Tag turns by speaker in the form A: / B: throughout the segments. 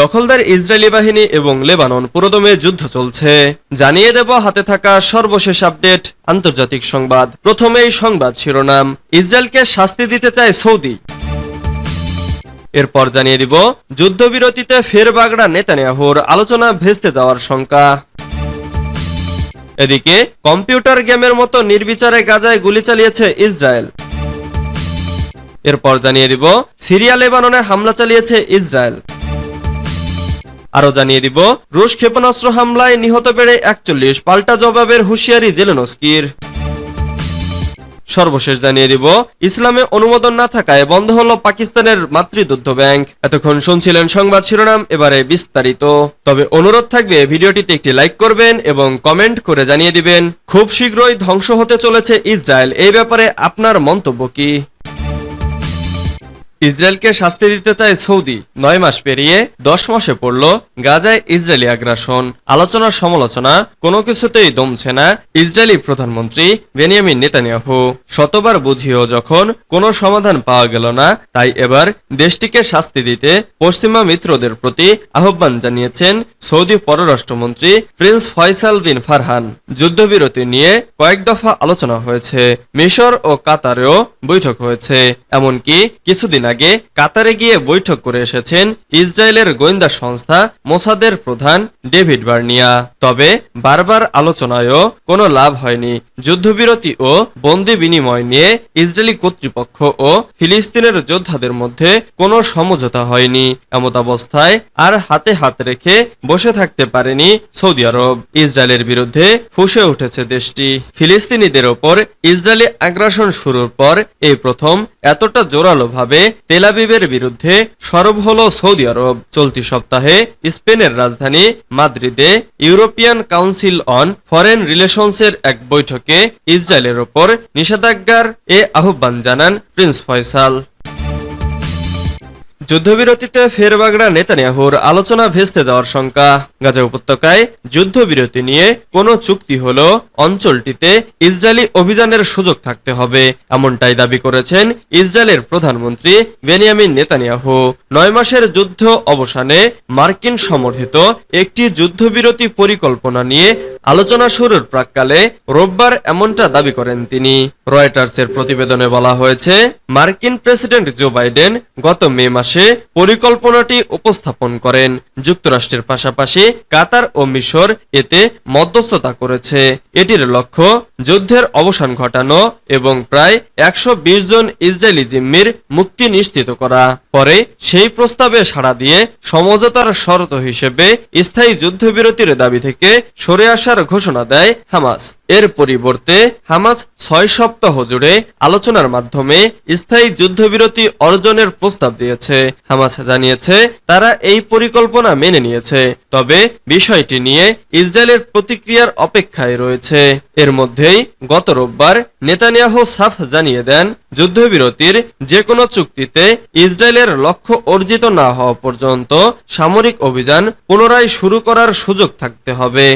A: দখলদার ইসরায়েলি বাহিনী এবং লেবানন পুরোদমে যুদ্ধ চলছে। জানিয়ে দেব হাতে থাকা সর্বশেষ আপডেট আন্তর্জাতিক সংবাদ। প্রথমেই সংবাদ শিরোনাম, ইসরায়েলকে শাস্তি দিতে চায় সৌদি। এরপর জানিয়ে দিব যুদ্ধবিরতিতে ফের বাগড়া নেতানিয়াহুর, আলোচনা ভেস্তে যাওয়ার শঙ্কা। এদিকে কম্পিউটার গেমের মতো নির্বিচারে গাজায় গুলি চালিয়েছে ইসরায়েল। এরপর জানিয়ে দিব সিরিয়া লেবাননে হামলা চালিয়েছে ইসরায়েল। আরো জানিয়ে দিব রুশ ক্ষেপণাস্ত্র হামলায় নিহত বেড়ে 41, পাল্টা জবাবের হুঁশিয়ারি জেলেনস্কির। সর্বশেষ জানিয়ে দিব ইসলামে অনুমোদন না থাকায় বন্ধ হলো পাকিস্তানের মাতৃদুগ্ধ ব্যাংক। এতক্ষণ শুনছিলেন সংবাদ শিরোনাম, এবারে বিস্তারিত। তবে অনুরোধ থাকবে ভিডিওটিতে একটি লাইক করবেন এবং কমেন্ট করে জানিয়ে দিবেন খুব শীঘ্রই ধ্বংস হতে চলেছে ইসরায়েল, এই ব্যাপারে আপনার মন্তব্য কি? ইসরায়েলকে শাস্তি দিতে চায় সৌদি। 9 মাস পেরিয়ে 10 মাসে পড়ল গাজায় ইসরায়েলি আগ্রাসন। আলোচনা সমালোচনা কোনো কিছুতেই দমছে না ইসরায়েলি প্রধানমন্ত্রী বেনিয়ামিন নেতানিয়াহু। শতবার বুঝিয়েও যখন কোনো সমাধান পাওয়া গেল না, তাই এবার দেশটিকে শাস্তি দিতে পশ্চিমা মিত্রদের প্রতি আহ্বান জানিয়েছেন সৌদি পররাষ্ট্রমন্ত্রী প্রিন্স ফয়সাল বিন ফারহান। যুদ্ধবিরতি নিয়ে কয়েক দফা আলোচনা হয়েছে, মিশর ও কাতারেও বৈঠক হয়েছে। এমনকি কিছুদিন আগে কাতারে গিয়ে বৈঠক করে এসেছেন ইসরায়েলের গোয়েন্দা সংস্থা মোসাদের প্রধান ডেভিড বার্নিয়া। তবে বারবার আলোচনায়ও কোনো লাভ হয়নি। যুদ্ধবিরতি ও বন্দি বিনিময় নিয়ে ইসরায়েলি কর্তৃপক্ষ ও ফিলিস্তিনের যোদ্ধাদের মধ্যে কোনো সমঝোতা হয়নি। এমতাবস্থায় আর হাতে হাত রেখে বসে থাকতে পারেনি সৌদি আরব। ইসরায়েলের বিরুদ্ধে ফুঁসে উঠেছে দেশটি। ফিলিস্তিনিদের ওপর ইসরায়েলি আগ্রাসন শুরুর পর এই প্রথম এতটা জোরালোভাবে তেল আবিবের বিরুদ্ধে সরব হলো সৌদি আরব। চলতি সপ্তাহে স্পেনের রাজধানী মাদ্রিদে ইউরোপিয়ান কাউন্সিল অন ফরেন রিলেশনসের এক বৈঠকে ইসরায়েলের ওপর নিষেধাজ্ঞার আহ্বান জানান প্রিন্স ফয়সাল। যুদ্ধবিরতিতে ফের বাগড়া নেতানিয়াহুর, আলোচনা ভেস্তে যাওয়ার শঙ্কা। গাজা উপত্যকায় যুদ্ধবিরতি নিয়ে কোনো চুক্তি হলো অঞ্চলটিতে ইসরায়েলি অভিযানের সুযোগ থাকতে হবে, এমনটাই দাবি করেছেন ইসরায়েলের প্রধানমন্ত্রী বেনিয়ামিন নেতানিয়াহু। 9 মাসের যুদ্ধ অবসানে মার্কিন সমর্থিত একটি যুদ্ধবিরতি পরিকল্পনা নিয়ে আলোচনা শুরুর প্রাক্কালে রোববার এমনটা দাবি করেন তিনি। রয়টার্সের প্রতিবেদনে বলা হয়েছে, মার্কিন প্রেসিডেন্ট জো বাইডেন গত মে মাসে পরিকল্পনাটি উপস্থাপন করেন। যুক্তরাষ্ট্রের পাশাপাশি কাতার ও মিশর এতে মধ্যস্থতা করেছে। এটির লক্ষ্য যুদ্ধের অবসান ঘটানো এবং প্রায় 120 জন ইসরায়েলি জিম্মির মুক্তি নিশ্চিত করা। পরে সেই প্রস্তাবে সাড়া দিয়ে সমঝোতার শর্ত হিসেবে স্থায়ী যুদ্ধবিরতির দাবি থেকে সরে আসার ঘোষণা দেয় হামাস। এর পরিবর্তে হামাস 6 সপ্তাহ জুড়ে আলোচনার মাধ্যমে স্থায়ী যুদ্ধবিরতি অর্জনের প্রস্তাব দিয়েছে। হামাস জানিয়েছে তারা এই পরিকল্পনা মেনে নিয়েছে, তবে বিষয়টি নিয়ে ইসরায়েলের প্রতিক্রিয়ার অপেক্ষায় রয়েছে। এর মধ্যেই গত রোববার নেতানিয়াহু সাফ জানিয়ে দেন, যুদ্ধবিরতির যে কোনো চুক্তিতে ইসরায়েলের লক্ষ্য অর্জিত না হওয়া পর্যন্ত সামরিক অভিযান পুনরায় শুরু করার সুযোগ থাকতে হবে।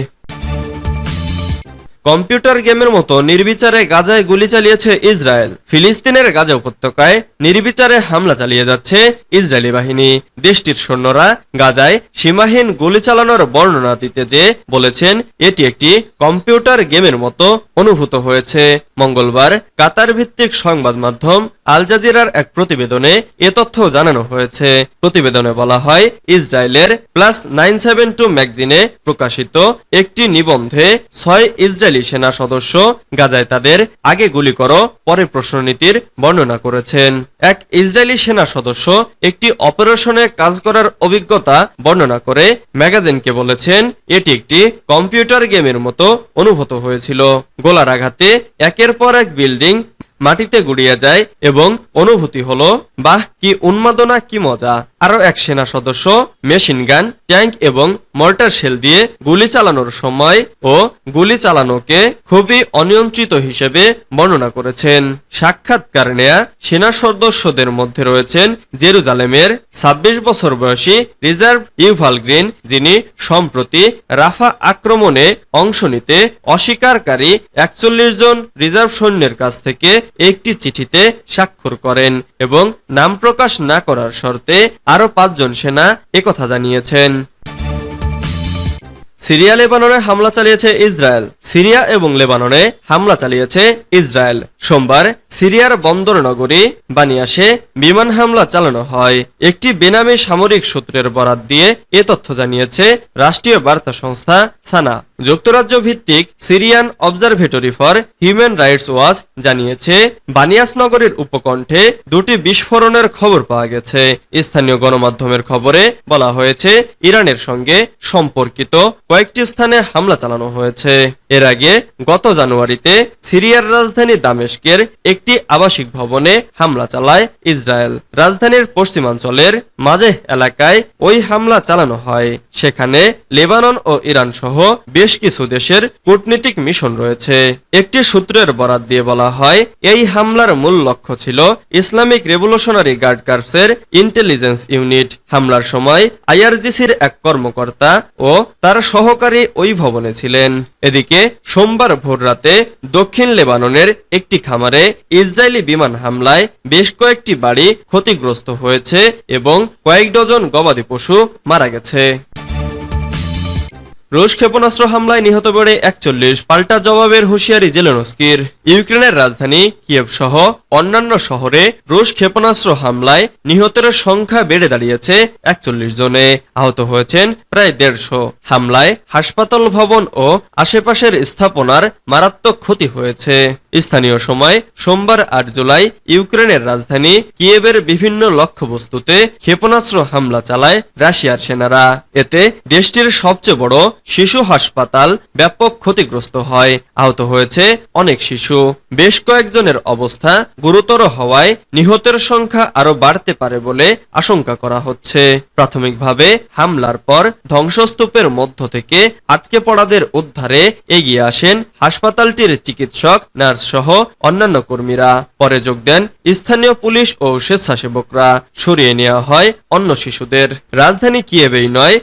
A: কম্পিউটার গেমের মতো নির্বিচারে গাজায় গুলি চালিয়েছে ইসরায়েল। ফিলিস্তিনের গাজা উপত্যকায় নির্বিচারে হামলা চালিয়ে যাচ্ছে ইসরায়েলি বাহিনী। দেশটির সৈন্যরা গাজায় সীমাহীন গুলি চালানোর বর্ণনা দিতে যে বলেছেন এটি একটি কম্পিউটার গেমের মতো অনুভূত হয়েছে। মঙ্গলবার কাতার ভিত্তিক সংবাদ মাধ্যম আল জাজিরার এক প্রতিবেদনে এ তথ্য জানানো হয়েছে। প্রতিবেদনে বলা হয়, ইসরায়েলের +972 ম্যাগাজিনে প্রকাশিত একটি নিবন্ধে 6 ইসরায়েলি সেনা সদস্য গাজায় তাদের আগে গুলি করো পরে প্রশ্ননীতির বর্ণনা করেছেন। এক ইসরায়েলি সেনা সদস্য একটি অপারেশনে কাজ করার অভিজ্ঞতা বর্ণনা করে ম্যাগাজিনকে বলেছেন, এটি একটি কম্পিউটার গেমের মতো অনুভূত হয়েছিল। গোলার আঘাতে একের পর এক বিল্ডিং মাটিতে গুড়িয়ে যায় এবং অনুভূতি হলো, বাহ কি উন্মাদনা, কি মজা। আরো এক সেনা সদস্য মেশিন গান, ট্যাঙ্ক এবং মর্টার শেল দিয়ে গুলি চালানোর সময় ও গুলি চালানোকে খুবই অনিয়ন্ত্রিত হিসেবে বর্ণনা করেছেন। সাক্ষাৎকার নেয়া সেনা সদস্যদের মধ্যে রয়েছেন জেরুজালেমের 26 বছর বয়সী রিজার্ভ ইউভাল গ্রিন, যিনি সম্প্রতি রাফা আক্রমণে অংশ নিতে অস্বীকারী 41 জন রিজার্ভ সৈন্যের কাছ থেকে একটি চিঠিতে স্বাক্ষর করেন এবং নাম প্রকাশ না করার শর্তে আরও 5 জন সেনা একথা জানিয়েছেন। সিরিয়া লেবাননে হামলা চালিয়েছে ইসরায়েল। সিরিয়া এবং লেবাননে হামলা চালিয়েছে ইসরায়েল। সোমবার সিরিয়ার বন্দর নগরী বানিয়াসে বিমান হামলা চালানো হয়। একটি বেনামী সামরিক সূত্রের বরাত দিয়ে এ তথ্য জানিয়েছে রাষ্ট্রীয় বার্তা সংস্থা সানা। যুক্তরাজ্য ভিত্তিক Syrian observatory for human rights watch জানিয়েছে বানিয়াস নগরীর উপকণ্ঠে 2টি বিস্ফোরণের খবর পাওয়া গেছে। স্থানীয় গণমাধ্যমের খবরে বলা হয়েছে ইরানের সঙ্গে সম্পর্কিত কয়েকটি স্থানে হামলা চালানো হয়েছে। এর আগে গত জানুয়ারিতে সিরিয়ার রাজধানী দামেস্কের একটি আবাসিক ভবনে হামলা চালায় ইসরায়েল। রাজধানীর পশ্চিমাঞ্চলের মাঝেহ এলাকায় ওই হামলা চালানো হয়। সেখানে লেবানন ও ইরান সহ বেশ কিছু দেশের কূটনীতিক মিশন রয়েছে। একটি সূত্রের বরাত দিয়ে বলা হয় এই হামলার মূল লক্ষ্য ছিল ইসলামিক রেভলিউশনারি গার্ড কর্পসের ইন্টেলিজেন্স ইউনিট। হামলার সময় আইআরজিসির এক কর্মকর্তা ও তার সহকারী ওই ভবনে ছিলেন। এদিকে সোমবার ভোররাতে দক্ষিণ লেবাননের একটি খামারে ইসরায়েলি বিমান হামলায় বেশ কয়েকটি বাড়ি ক্ষতিগ্রস্ত হয়েছে এবং কয়েক ডজন গবাদি পশু মারা গেছে। রুশ ক্ষেপণাস্ত্র হামলায় নিহত বেড়ে 41, পাল্টা জবাবের হুঁশিয়ারি জেলেনস্কির। ইউক্রেনের রাজধানী কিয়েভ সহ অন্যান্য শহরে রুশ ক্ষেপণাস্ত্র হামলায় নিহতের সংখ্যা বেড়ে দাঁড়িয়েছে 41 জনে। আহত হয়েছেন প্রায় 150। হামলায় হাসপাতাল ভবন ও আশেপাশের স্থাপনার মারাত্মক ক্ষতি হয়েছে। স্থানীয় সময় সোমবার 8 জুলাই ইউক্রেনের রাজধানী কিয়েভের বিভিন্ন লক্ষ্যবস্তুতে ক্ষেপণাস্ত্র হামলা চালায় রাশিয়ার সেনারা। এতে দেশটির সবচেয়ে বড় শিশু হাসপাতাল ব্যাপক ক্ষতিগ্রস্ত হয়। আহত হয়েছে অনেক শিশু। বেশ কয়েকজনের অবস্থা গুরুতর হওয়ায় নিহতের সংখ্যা আরো বাড়তে পারে বলে আশঙ্কা করা হচ্ছে। প্রাথমিকভাবে হামলার পর ধ্বংসস্তূপের মধ্য থেকে আটকে পড়াদের উদ্ধারে এগিয়ে আসেন হাসপাতালটির চিকিৎসক, নার্স সহ অন্যান্য কর্মীরা। পরে যোগ দেন স্থানীয় পুলিশ ও স্বেচ্ছাসেবকরা। সরিয়ে নেওয়া হয় অন্য শিশুদের। রাজধানী কিয়েভেই নয়,